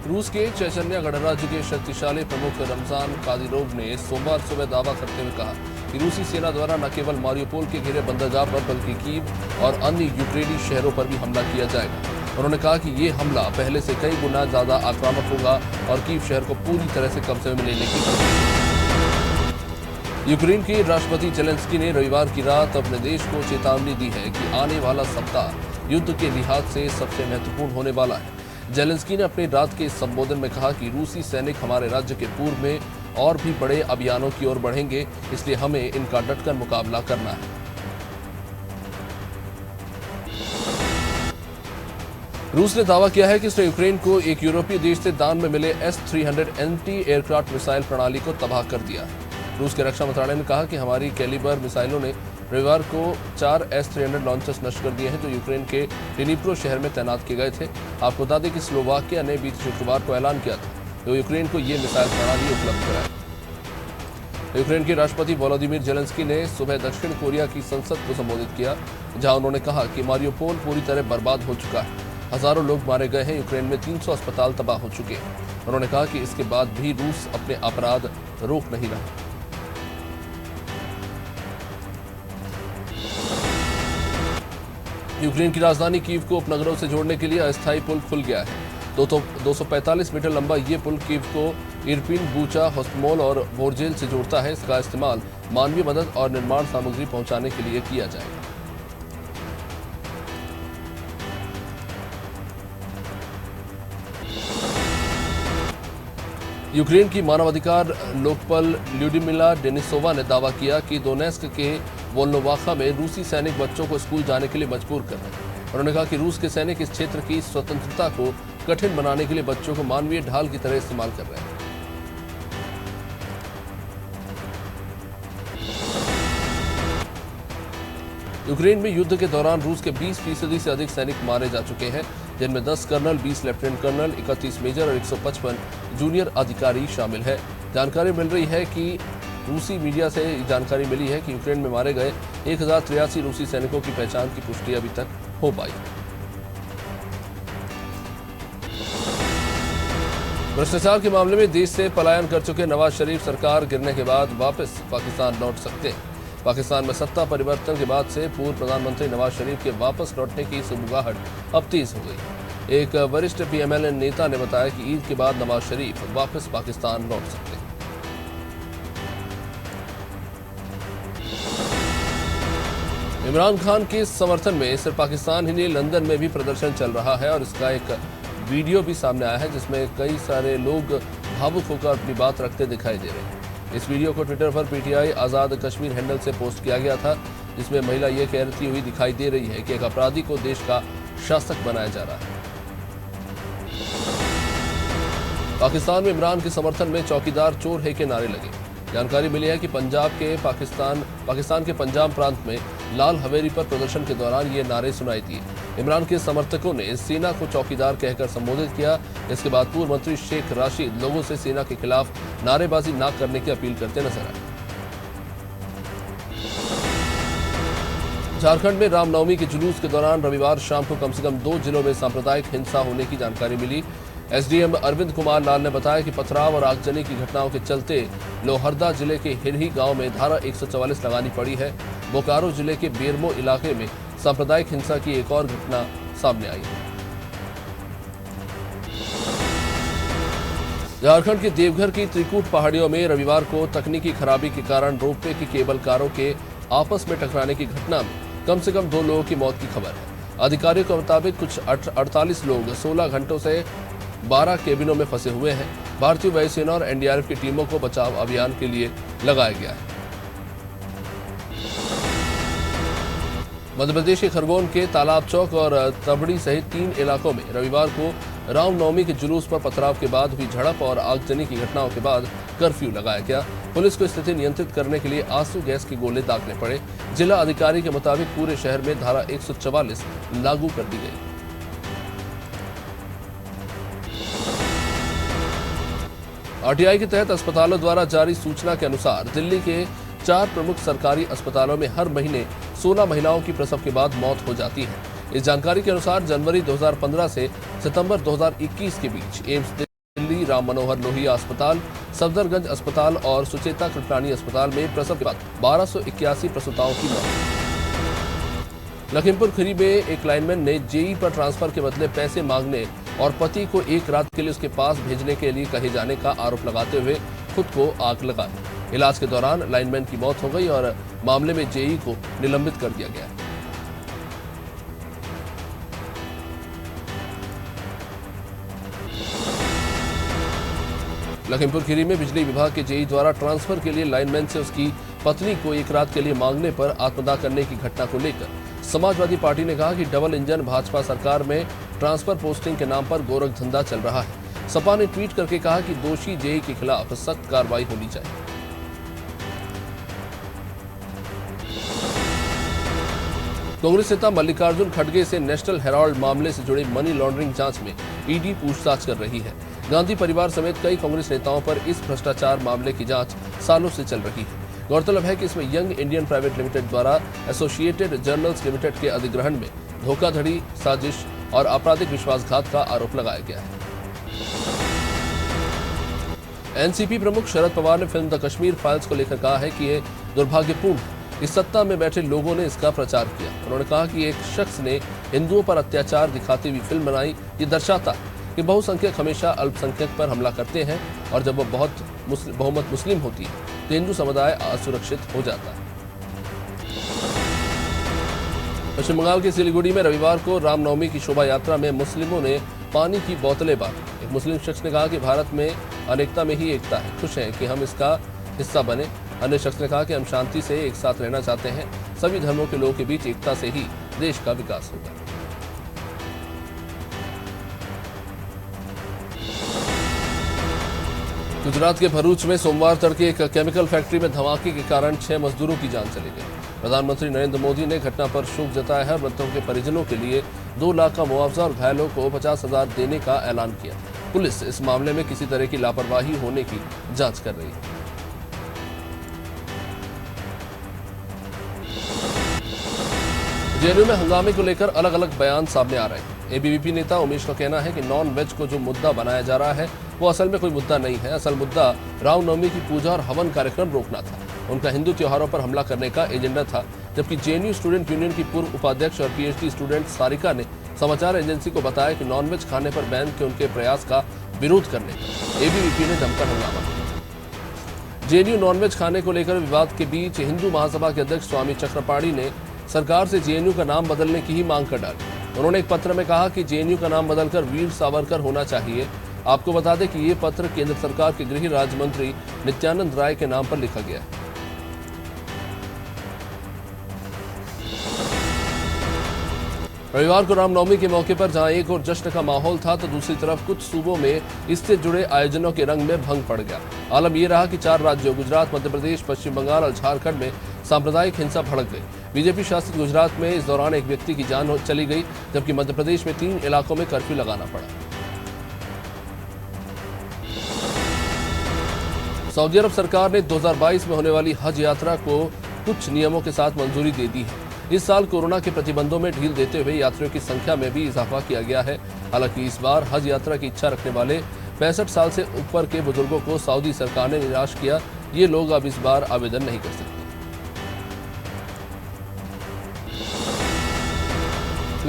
रूस के चैतन्य गणराज्य के शक्तिशाली प्रमुख रमजान कादिरोव ने सोमवार सुबह दावा करते हुए कहा कि रूसी सेना द्वारा न केवल मारियोपोल के घिरे बंदरगाह पर बल्कि कीव और अन्य यूक्रेनी शहरों पर भी हमला किया जाएगा। उन्होंने कहा कि ये हमला पहले से कई गुना ज्यादा आक्रामक होगा और कीव शहर को पूरी तरह से कब्जे में लेने की कोशिश होगी। यूक्रेन के राष्ट्रपति जेलेंस्की ने रविवार की रात अपने देश को चेतावनी दी है कि आने वाला सप्ताह युद्ध के लिहाज से सबसे महत्वपूर्ण होने वाला है। जेलेंस्की ने अपनी रात के संबोधन में कहा कि रूसी सैनिक हमारे राज्य के पूर्व में और भी बड़े अभियानों की ओर बढ़ेंगे, इसलिए हमें इनका डटकर मुकाबला करना है। रूस ने दावा किया है कि उसने यूक्रेन को एक यूरोपीय देश से दान में मिले S-300 एंटी एयरक्राफ्ट मिसाइल प्रणाली को तबाह कर दिया। रूस के रक्षा मंत्रालय ने कहा कि हमारी कैलिबर मिसाइलों ने रविवार को 4 S-300 लॉन्चर्स नष्ट कर दिए हैं जो यूक्रेन के डिनिप्रो शहर में तैनात किए गए थे। आपको बता दें कि स्लोवाकिया ने बीते शुक्रवार को ऐलान किया था तो यूक्रेन को ये मिसाइल प्रणाली उपलब्ध कराई। यूक्रेन के राष्ट्रपति वोलोदिमीर जेलेंस्की ने सुबह दक्षिण कोरिया की संसद को संबोधित किया, जहां उन्होंने कहा कि मारियोपोल पूरी तरह बर्बाद हो चुका है। हजारों लोग मारे गए हैं। यूक्रेन में 300 अस्पताल तबाह हो चुके हैं। उन्होंने कहा कि इसके बाद भी रूस अपने अपराध रोक नहीं रहा। यूक्रेन की राजधानी कीव को उपनगरों से जोड़ने के लिए अस्थायी पुल खुल गया है। 245 मीटर लंबा ये पुल कीव को इरपिन, बूचा, होस्टमोल और वोरजेल से जोड़ता है। इसका इस्तेमाल मानवीय मदद और निर्माण सामग्री पहुंचाने के लिए किया जाएगा। यूक्रेन की मानवाधिकार लोकपाल ल्यूडिमिला डेनिसोवा ने दावा किया कि दोनेस्क के वोल्नोवाखा में रूसी सैनिक बच्चों को स्कूल जाने के लिए मजबूर कर रहे हैं। उन्होंने कहा कि रूस के सैनिक इस क्षेत्र की स्वतंत्रता को कठिन बनाने के लिए बच्चों को मानवीय ढाल की तरह इस्तेमाल कर रहे हैं। यूक्रेन में युद्ध के दौरान रूस के 20% से अधिक सैनिक मारे जा चुके हैं, जिनमें 10 कर्नल, 20 लेफ्टिनेंट कर्नल, 31 मेजर और 155 जूनियर अधिकारी शामिल है। जानकारी मिल रही है कि रूसी मीडिया से जानकारी मिली है कि यूक्रेन में मारे गए 1083 रूसी सैनिकों की पहचान की पुष्टि अभी तक हो पाई। भ्रष्टाचार के मामले में देश से पलायन कर चुके नवाज शरीफ सरकार गिरने के बाद वापस पाकिस्तान लौट सकते हैं। पाकिस्तान में सत्ता परिवर्तन के बाद से पूर्व प्रधानमंत्री नवाज शरीफ के वापस लौटने की सुगबुगाहट अब तेज हो गई। एक वरिष्ठ PMLN नेता ने बताया कि ईद के बाद नवाज शरीफ वापस पाकिस्तान लौट सकते हैं। इमरान खान के समर्थन में सिर्फ पाकिस्तान ही नहीं, लंदन में भी प्रदर्शन चल रहा है और इसका एक वीडियो भी सामने आया है जिसमें कई सारे लोग भावुक होकर अपनी बात रखते दिखाई दे रहे हैं। इस वीडियो को ट्विटर पर PTI आज़ाद कश्मीर हैंडल से पोस्ट किया गया था, जिसमें महिला ये कहती हुई दिखाई दे रही है कि एक अपराधी को देश का शासक बनाया जा रहा है। पाकिस्तान में इमरान के समर्थन में चौकीदार चोर है के नारे लगे। जानकारी मिली है कि पाकिस्तान के पंजाब प्रांत में लाल हवेली पर प्रदर्शन के दौरान ये नारे सुनाई दिए। इमरान के समर्थकों ने सेना को चौकीदार कहकर संबोधित किया। इसके बाद पूर्व मंत्री शेख राशिद लोगों से सेना के खिलाफ नारेबाजी न करने की अपील करते नजर आए। झारखंड में रामनवमी के जुलूस के दौरान रविवार शाम को कम से कम 2 जिलों में सांप्रदायिक हिंसा होने की जानकारी मिली। SDM अरविंद कुमार लाल ने बताया कि पथराव और आगजनी की घटनाओं के चलते लोहरदा जिले के हिरही गांव में धारा 144 लगानी पड़ी है। बोकारो जिले के बेरमो इलाके में सांप्रदायिक हिंसा की एक और घटना सामने आई है। झारखंड के देवघर की त्रिकूट पहाड़ियों में रविवार को तकनीकी खराबी के कारण रोपवे की केबल कारों के आपस में टकराने की घटना में कम से कम 2 लोगों की मौत की खबर है। अधिकारियों के मुताबिक कुछ 48 लोग 16 घंटों से 12 केबिनों में फंसे हुए हैं। भारतीय वायुसेना और NDRF की टीमों को बचाव अभियान के लिए लगाया गया है। मध्य प्रदेश के खरगोन के तालाब चौक और तबड़ी सहित 3 इलाकों में रविवार को रामनवमी के जुलूस पर पथराव के बाद हुई झड़प और आगजनी की घटनाओं के बाद कर्फ्यू लगाया गया। पुलिस को स्थिति नियंत्रित करने के लिए आंसू गैस के गोले दागने पड़े। जिला अधिकारी के मुताबिक पूरे शहर में धारा 144 लागू कर दी गई। RTI के तहत अस्पतालों द्वारा जारी सूचना के अनुसार दिल्ली के 4 प्रमुख सरकारी अस्पतालों में हर महीने 16 महिलाओं की प्रसव के बाद मौत हो जाती है। इस जानकारी के अनुसार जनवरी 2015 से सितंबर 2021 के बीच एम्स दिल्ली राम मनोहर लोहिया अस्पताल, सफदरगंज अस्पताल और सुचेता कृपलानी अस्पताल में प्रसव के बाद 1281 प्रसूताओं की मौत। लखीमपुर खीरी में एक लाइनमैन ने जेई पर ट्रांसफर के बदले पैसे मांगने और पति को एक रात के लिए उसके पास भेजने के लिए कहे जाने का आरोप लगाते हुए खुद को आग लगाई। इलाज के दौरान लाइनमैन की मौत हो गई और मामले में जेई को निलंबित कर दिया गया। लखीमपुर खीरी में बिजली विभाग के जेई द्वारा ट्रांसफर के लिए लाइनमैन से उसकी पत्नी को एक रात के लिए मांगने पर आत्मदाह करने की घटना को लेकर समाजवादी पार्टी ने कहा कि डबल इंजन भाजपा सरकार में ट्रांसफर पोस्टिंग के नाम पर गोरख धंधा चल रहा है। सपा ने ट्वीट करके कहा कि दोषी जेई के खिलाफ सख्त कार्रवाई होनी चाहिए। कांग्रेस नेता मल्लिकार्जुन खड़गे से नेशनल हेराल्ड मामले से जुड़े मनी लॉन्ड्रिंग जांच में ईडी पूछताछ कर रही है। गांधी परिवार समेत कई कांग्रेस नेताओं पर इस भ्रष्टाचार मामले की जांच सालों से चल रही है। गौरतलब है कि इसमें यंग इंडियन प्राइवेट लिमिटेड द्वारा एसोसिएटेड जर्नल्स लिमिटेड के अधिग्रहण में धोखाधड़ी, साजिश और आपराधिक विश्वासघात का आरोप लगाया गया है। एनसीपी प्रमुख शरद पवार ने फिल्म द कश्मीर फाइल्स को लेकर कहा है कि ये दुर्भाग्यपूर्ण है। इस सत्ता में बैठे लोगों ने इसका प्रचार किया। उन्होंने कहा कि एक शख्स ने हिंदुओं पर अत्याचार दिखाती हुई फिल्म बनाई। ये दर्शाता है कि बहुसंख्यक हमेशा अल्पसंख्यक पर हमला करते हैं और जब वह बहुमत मुस्लिम होती है तो हिंदू समुदाय असुरक्षित हो जाता है। पश्चिम बंगाल के सिलीगुड़ी में रविवार को रामनवमी की शोभा यात्रा में मुस्लिमों ने पानी की बोतलें बांटी। एक मुस्लिम शख्स ने कहा कि भारत में अनेकता में ही एकता है, खुश हैं कि हम इसका हिस्सा बने। अन्य शख्स ने कहा कि हम शांति से एक साथ रहना चाहते हैं। सभी धर्मों के लोगों के बीच एकता से ही देश का विकास होगा। गुजरात के भरूच में सोमवार तड़के एक केमिकल फैक्ट्री में धमाके के कारण 6 मजदूरों की जान चली गई। प्रधानमंत्री नरेंद्र मोदी ने घटना पर शोक जताया है। मृतकों के परिजनों के लिए 2 लाख का मुआवजा और घायलों को 50,000 देने का ऐलान किया। पुलिस इस मामले में किसी तरह की लापरवाही होने की जांच कर रही है। जेएनयू में हंगामे को लेकर अलग अलग बयान सामने आ रहे हैं। एबीवीपी नेता उमेश का कहना है कि नॉन वेज को जो मुद्दा बनाया जा रहा है वो असल में कोई मुद्दा नहीं है। असल मुद्दा रामनवमी की पूजा और हवन कार्यक्रम रोकना था। उनका हिंदू त्योहारों पर हमला करने का एजेंडा था। जबकि जेएनयू स्टूडेंट यूनियन की पूर्व उपाध्यक्ष और पीएचडी स्टूडेंट सारिका ने समाचार एजेंसी को बताया कि नॉनवेज खाने पर बैन के उनके प्रयास का विरोध करने पर एबीवीपी ने जमकर हंगामा किया। जेएनयू नॉनवेज खाने को लेकर विवाद के बीच हिंदू महासभा के अध्यक्ष स्वामी चक्रपाणी ने सरकार से जेएनयू का नाम बदलने की ही मांग कर डाली। उन्होंने एक पत्र में कहा कि जेएनयू का नाम बदलकर वीर सावरकर होना चाहिए। आपको बता दें कि ये पत्र केंद्र सरकार के गृह राज्य मंत्री नित्यानंद राय के नाम पर लिखा गया है। रविवार को रामनवमी के मौके पर जहां एक और जश्न का माहौल था तो दूसरी तरफ कुछ सूबों में इससे जुड़े आयोजनों के रंग में भंग पड़ गया। आलम यह रहा कि 4 राज्यों गुजरात, मध्य प्रदेश, पश्चिम बंगाल और झारखंड में सांप्रदायिक हिंसा भड़क गई। बीजेपी शासित गुजरात में इस दौरान एक व्यक्ति की जान चली गई, जबकि मध्य प्रदेश में 3 इलाकों में कर्फ्यू लगाना पड़ा। सऊदी अरब सरकार ने 2022 में होने वाली हज यात्रा को कुछ नियमों के साथ मंजूरी दे दी है। इस साल कोरोना के प्रतिबंधों में ढील देते हुए यात्रियों की संख्या में भी इजाफा किया गया है। हालांकि इस बार हज यात्रा की इच्छा रखने वाले 65 साल से ऊपर के बुजुर्गों को सऊदी सरकार ने निराश किया। ये लोग अब इस बार आवेदन नहीं कर सकते।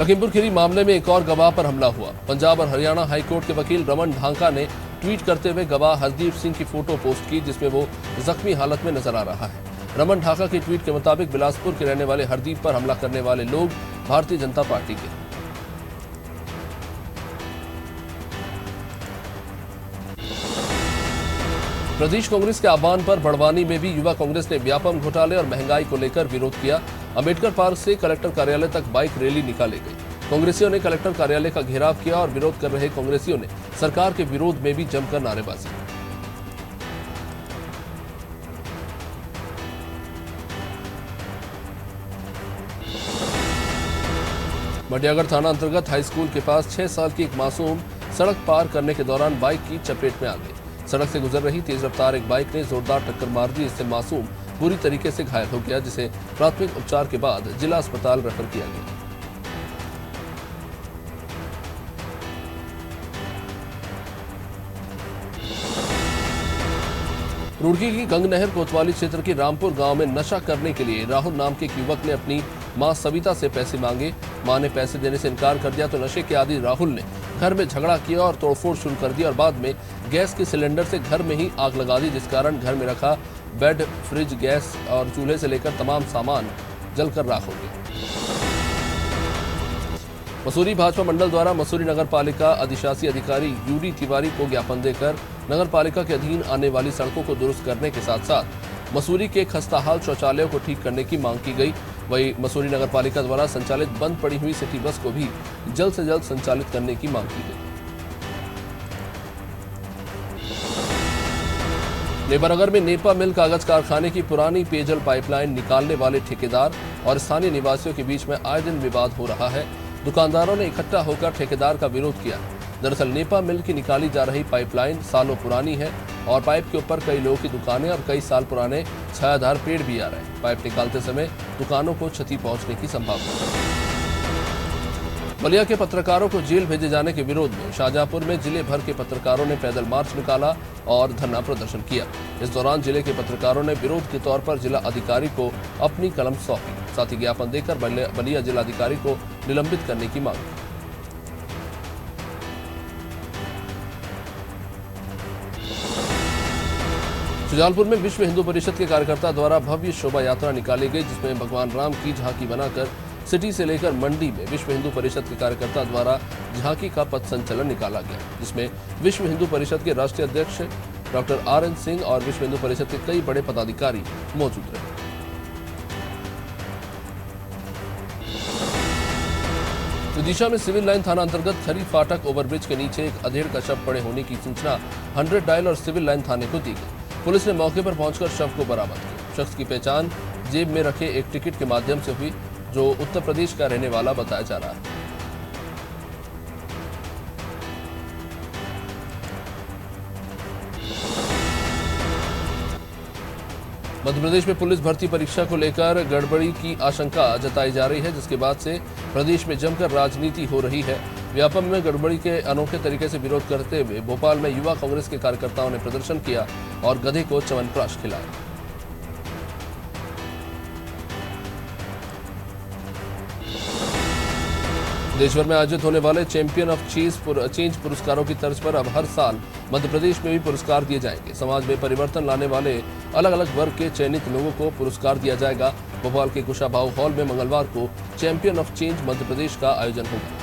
लखीमपुर खीरी मामले में एक और गवाह पर हमला हुआ। पंजाब और हरियाणा हाईकोर्ट के वकील रमन ढांका ने ट्वीट करते हुए गवाह हरदीप सिंह की फोटो पोस्ट की, जिसमें वो जख्मी हालत में नजर आ रहा है। रमन ढाका के ट्वीट के मुताबिक बिलासपुर के रहने वाले हरदीप पर हमला करने वाले लोग भारतीय जनता पार्टी के। प्रदेश कांग्रेस के आह्वान पर बड़वानी में भी युवा कांग्रेस ने व्यापम घोटाले और महंगाई को लेकर विरोध किया। अंबेडकर पार्क से कलेक्टर कार्यालय तक बाइक रैली निकाली गई। कांग्रेसियों ने कलेक्टर कार्यालय का घेराव किया और विरोध कर रहे कांग्रेसियों ने सरकार के विरोध में भी जमकर नारेबाजी की। मटियागढ़ थाना अंतर्गत हाई स्कूल के पास 6 साल की एक मासूम सड़क पार करने के दौरान बाइक की चपेट में आ गई। सड़क से गुजर रही तेज रफ्तार एक बाइक ने जोरदार टक्कर मार दी। इससे मासूम बुरी तरीके से घायल हो गया, जिसे प्राथमिक उपचार के बाद जिला अस्पताल रेफर किया गया। रुड़की की गंगनहर कोतवाली क्षेत्र के रामपुर गांव में नशा करने के लिए राहुल नाम के एक युवक ने अपनी मां सविता से पैसे मांगे। मां ने पैसे देने से इनकार कर दिया तो नशे के आदी राहुल ने घर में झगड़ा किया और तोड़फोड़ शुरू कर दी और बाद में गैस के सिलेंडर से घर में ही आग लगा दी, जिस कारण घर में रखा बेड, फ्रिज, गैस और चूल्हे से लेकर तमाम सामान जलकर राख हो गया। मसूरी भाजपा मंडल द्वारा मसूरी नगर पालिका अधिशासी अधिकारी यूडी तिवारी को ज्ञापन देकर नगर पालिका के अधीन आने वाली सड़कों को दुरुस्त करने के साथ साथ मसूरी के खस्ताहाल शौचालयों को ठीक करने की मांग की गई। वहीं मसूरी नगर पालिका द्वारा संचालित बंद पड़ी हुई सिटी बस को भी जल्द से जल्द संचालित करने की मांग की गई। नेपानगर में नेपा मिल कागज कारखाने की पुरानी पेयजल पाइपलाइन निकालने वाले ठेकेदार और स्थानीय निवासियों के बीच में आए दिन विवाद हो रहा है। दुकानदारों ने इकट्ठा होकर ठेकेदार का विरोध किया। दरअसल नेपा मिल की निकाली जा रही पाइपलाइन सालों पुरानी है और पाइप के ऊपर कई लोगों की दुकानें और कई साल पुराने छायादार पेड़ भी आ रहे हैं। पाइप निकालते समय दुकानों को क्षति पहुंचने की संभावना है। बलिया के पत्रकारों को जेल भेजे जाने के विरोध में शाहजहांपुर में जिले भर के पत्रकारों ने पैदल मार्च निकाला और धरना प्रदर्शन किया। इस दौरान जिले के पत्रकारों ने विरोध के तौर पर जिला अधिकारी को अपनी कलम सौंपी, साथ ही ज्ञापन देकर बलिया जिलाधिकारी को निलंबित करने की मांग की। शुजालपुर में विश्व हिंदू परिषद के कार्यकर्ता द्वारा भव्य शोभा यात्रा निकाली गई, जिसमें भगवान राम की झांकी बनाकर सिटी से लेकर मंडी में विश्व हिंदू परिषद के कार्यकर्ता द्वारा झांकी का पथ संचलन निकाला गया, जिसमें विश्व हिंदू परिषद के राष्ट्रीय अध्यक्ष डॉक्टर RN सिंह और विश्व हिंदू परिषद के कई बड़े पदाधिकारी मौजूद रहे। विदिशा में सिविल लाइन थाना अंतर्गत खरी फाटक ओवरब्रिज के नीचे एक अधेड़ का शव पड़े होने की सूचना 100 डायल और सिविल लाइन थाने को दी गई। पुलिस ने मौके पर पहुंचकर शव को बरामद किया। शख्स की पहचान जेब में रखे एक टिकट के माध्यम से हुई, जो उत्तर प्रदेश का रहने वाला बताया जा रहा है। मध्य प्रदेश में पुलिस भर्ती परीक्षा को लेकर गड़बड़ी की आशंका जताई जा रही है, जिसके बाद से प्रदेश में जमकर राजनीति हो रही है। व्यापम में गड़बड़ी के अनोखे तरीके से विरोध करते हुए भोपाल में युवा कांग्रेस के कार्यकर्ताओं ने प्रदर्शन किया और गधे को च्यवनप्राश खिलाया। देशभर में आयोजित होने वाले चैंपियन ऑफ चेंज पुरस्कारों की तर्ज पर अब हर साल मध्य प्रदेश में भी पुरस्कार दिए जाएंगे। समाज में परिवर्तन लाने वाले अलग अलग वर्ग के चयनित लोगों को पुरस्कार दिया जाएगा। भोपाल के कुशाभाऊ हॉल में मंगलवार को champion of change Madhya Pradesh का आयोजन होगा।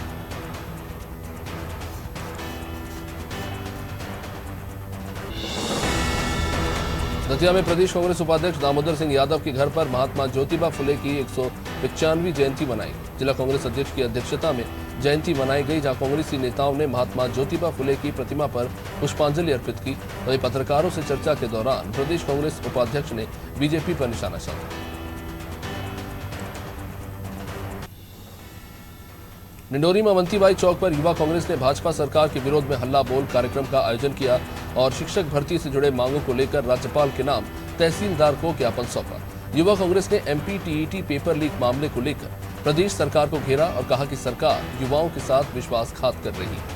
दतिया में प्रदेश कांग्रेस उपाध्यक्ष दामोदर सिंह यादव के घर पर महात्मा ज्योतिबा फुले की 195वीं जयंती मनाई। जिला कांग्रेस अध्यक्ष की अध्यक्षता में जयंती मनाई गई, जहां कांग्रेसी नेताओं ने महात्मा ज्योतिबा फुले की प्रतिमा पर पुष्पांजलि अर्पित की। वहीं पत्रकारों से चर्चा के दौरान प्रदेश कांग्रेस उपाध्यक्ष ने बीजेपी पर निशाना साधा। निंडोरी में अवंतीबाई चौक पर युवा कांग्रेस ने भाजपा सरकार के विरोध में हल्ला बोल कार्यक्रम का आयोजन किया और शिक्षक भर्ती से जुड़े मांगों को लेकर राज्यपाल के नाम तहसीलदार को ज्ञापन सौंपा। युवा कांग्रेस ने MP TET पेपर लीक मामले को लेकर प्रदेश सरकार को घेरा और कहा कि सरकार युवाओं के साथ विश्वासघात कर रही है।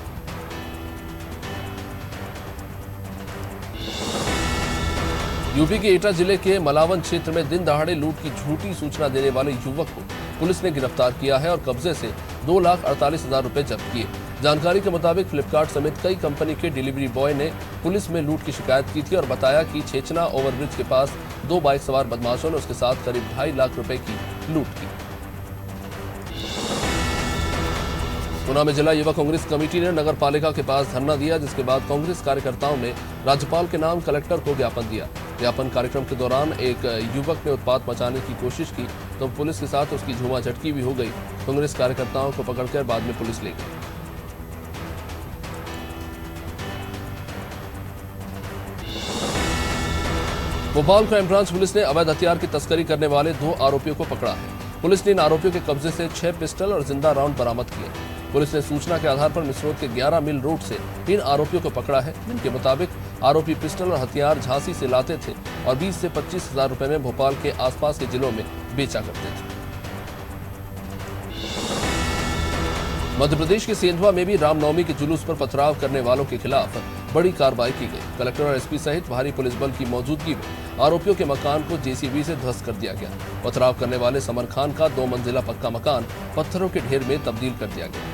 यूपी के एटा जिले के मलावन क्षेत्र में दिन दहाड़े लूट की झूठी सूचना देने वाले युवक को पुलिस ने गिरफ्तार किया है और कब्जे से 2,48,000 रुपए जब्त किए। जानकारी के मुताबिक फ्लिपकार्ट समेत कई कंपनी के डिलीवरी बॉय ने पुलिस में लूट की शिकायत की थी और बताया कि छेचना ओवरब्रिज के पास 2 बाइक सवार बदमाशों ने उसके साथ करीब 2.5 लाख रुपए की लूट की। गुना में जिला युवा कांग्रेस कमेटी ने नगर पालिका के पास धरना दिया, जिसके बाद कांग्रेस कार्यकर्ताओं ने राज्यपाल के नाम कलेक्टर को ज्ञापन दिया। ज्ञापन कार्यक्रम के दौरान एक युवक ने उत्पात मचाने की कोशिश की तो पुलिस के साथ उसकी झूमा झटकी भी हो गई। कांग्रेस कार्यकर्ताओं को पकड़कर बाद में पुलिस ले गई। भोपाल क्राइम ब्रांच पुलिस ने अवैध हथियार की तस्करी करने वाले 2 आरोपियों को पकड़ा है। पुलिस ने इन आरोपियों के कब्जे से 6 पिस्टल और जिंदा राउंड बरामद किए। पुलिस ने सूचना के आधार पर मिसरोद के 11 मील रोड से 3 आरोपियों को पकड़ा है, जिनके मुताबिक आरोपी पिस्टल और हथियार झांसी से लाते थे और 20 से 25,000 रुपए में भोपाल के आसपास के जिलों में बेचा करते थे। मध्य प्रदेश के सेंधवा में भी रामनवमी के जुलूस पर पथराव करने वालों के खिलाफ बड़ी कार्रवाई की गई। कलेक्टर और एसपी सहित भारी पुलिस बल की मौजूदगी में आरोपियों के मकान को जेसीबी से ध्वस्त कर दिया गया। पथराव करने वाले समर खान का 2 मंजिला पक्का मकान पत्थरों के ढेर में तब्दील कर दिया गया।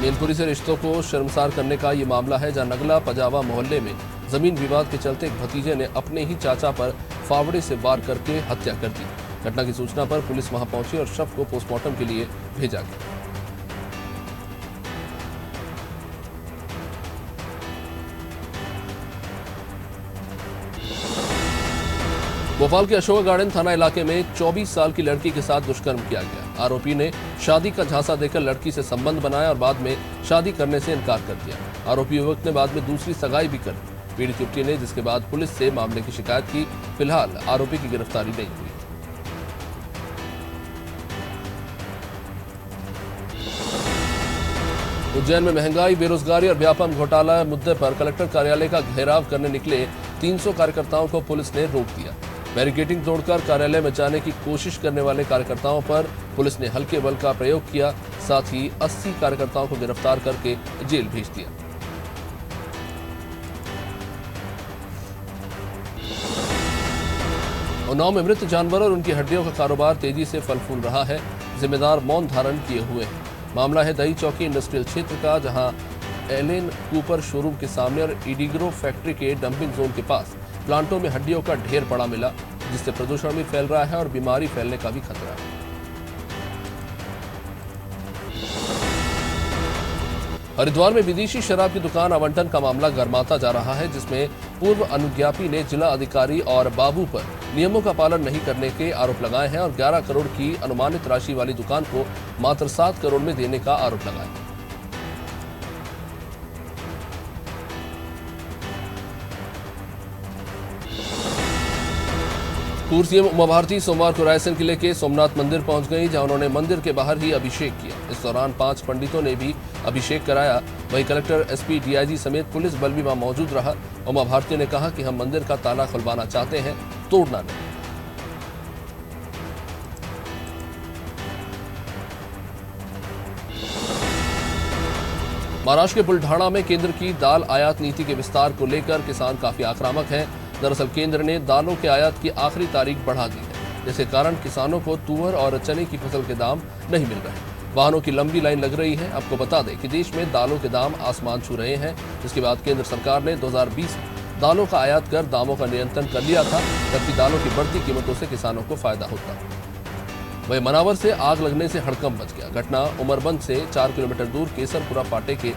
मैनपुरी से रिश्तों को शर्मसार करने का ये मामला है, जहां नगला पजावा मोहल्ले में जमीन विवाद के चलते एक भतीजे ने अपने ही चाचा पर फावड़े से वार करके हत्या कर दी। घटना की सूचना पर पुलिस वहां पहुंची और शव को पोस्टमार्टम के लिए भेजा गया। भोपाल के अशोक गार्डन थाना इलाके में 24 साल की लड़की के साथ दुष्कर्म किया गया। आरोपी ने शादी का झांसा देकर लड़की से संबंध बनाया और बाद में शादी करने से इनकार कर दिया। आरोपी युवक ने बाद में दूसरी सगाई भी कर दी। पीड़ित युवती ने जिसके बाद पुलिस से मामले की शिकायत की। फिलहाल आरोपी की गिरफ्तारी नहीं हुई। उज्जैन में महंगाई, बेरोजगारी और व्यापम घोटाला मुद्दे पर कलेक्टर कार्यालय का घेराव करने निकले 300 कार्यकर्ताओं को पुलिस ने रोक दिया। बैरिकेडिंग तोड़कर कार्यालय में जाने की कोशिश करने वाले कार्यकर्ताओं पर पुलिस ने हल्के बल का प्रयोग किया। साथ ही 80 कार्यकर्ताओं को गिरफ्तार करके जेल भेज दिया। उन्नाव में मृत जानवरों और उनकी हड्डियों का कारोबार तेजी से फल फूल रहा है। जिम्मेदार मौन धारण किए हुए हैं। मामला है दही चौकी इंडस्ट्रियल क्षेत्र का, जहां एलेन कूपर शोरूम के सामने और इडिग्रो फैक्ट्री के डंपिंग जोन के पास प्लांटों में हड्डियों का ढेर पड़ा मिला, जिससे प्रदूषण भी फैल रहा है और बीमारी फैलने का भी खतरा है। हरिद्वार में विदेशी शराब की दुकान आवंटन का मामला गर्माता जा रहा है, जिसमें पूर्व अनुज्ञापी ने जिला अधिकारी और बाबू पर नियमों का पालन नहीं करने के आरोप लगाए हैं और 11 करोड़ की अनुमानित राशि वाली दुकान को मात्र 7 करोड़ में देने का आरोप लगाया। पूर्व सीएम उमा भारती सोमवार को रायसेन जिले के सोमनाथ मंदिर पहुंच गई, जहां उन्होंने मंदिर के बाहर ही अभिषेक किया। इस दौरान 5 पंडितों ने भी अभिषेक कराया। वहीं कलेक्टर, एसपी, डीआईजी समेत पुलिस बल भी वहां मौजूद रहा। उमा भारती ने कहा कि हम मंदिर का ताला खुलवाना चाहते हैं, तोड़ना नहीं। महाराष्ट्र के बुल्ढाणा में केंद्र की दाल आयात नीति के विस्तार को लेकर किसान काफी आक्रामक हैं। दरअसल केंद्र ने दालों के आयात की आखिरी तारीख बढ़ा दी है, जिसके कारण किसानों को तुअर और चने की फसल के दाम नहीं मिल रहे। वाहनों की लंबी लाइन लग रही है। आपको बता दें कि देश में दालों के दाम आसमान छू रहे हैं, जिसके बाद केंद्र सरकार ने 2020 में दालों का आयात कर दामों का नियंत्रण कर लिया था, जबकि दालों की बढ़ती कीमतों से किसानों को फायदा होता। वहीं मनावर से आग लगने से हड़कंप मच गया। घटना उमरबंद से 4 किलोमीटर दूर केसरपुरा फाटे के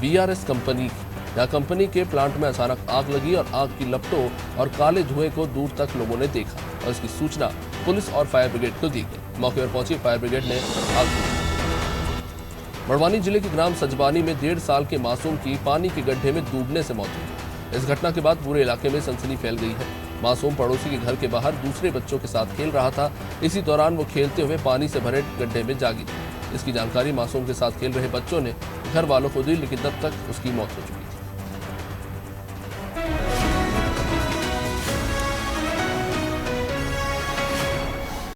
वीआरएस कंपनी यहाँ कंपनी के प्लांट में अचानक आग लगी और आग की लपटों और काले धुएं को दूर तक लोगों ने देखा और इसकी सूचना पुलिस और फायर ब्रिगेड को दी गई। मौके पर पहुंची फायर ब्रिगेड ने आग बुझाई। बड़वानी जिले के ग्राम सजबानी में 1.5 साल के मासूम की पानी के गड्ढे में डूबने से मौत हुई। इस घटना के बाद पूरे इलाके में सनसनी फैल गई है। मासूम पड़ोसी के घर के बाहर दूसरे बच्चों के साथ खेल रहा था। इसी दौरान वो खेलते हुए पानी से भरे गड्ढे में जा गिरा। इसकी जानकारी मासूम के साथ खेल रहे बच्चों ने घर वालों को दी, लेकिन तब तक उसकी मौत हो चुकी।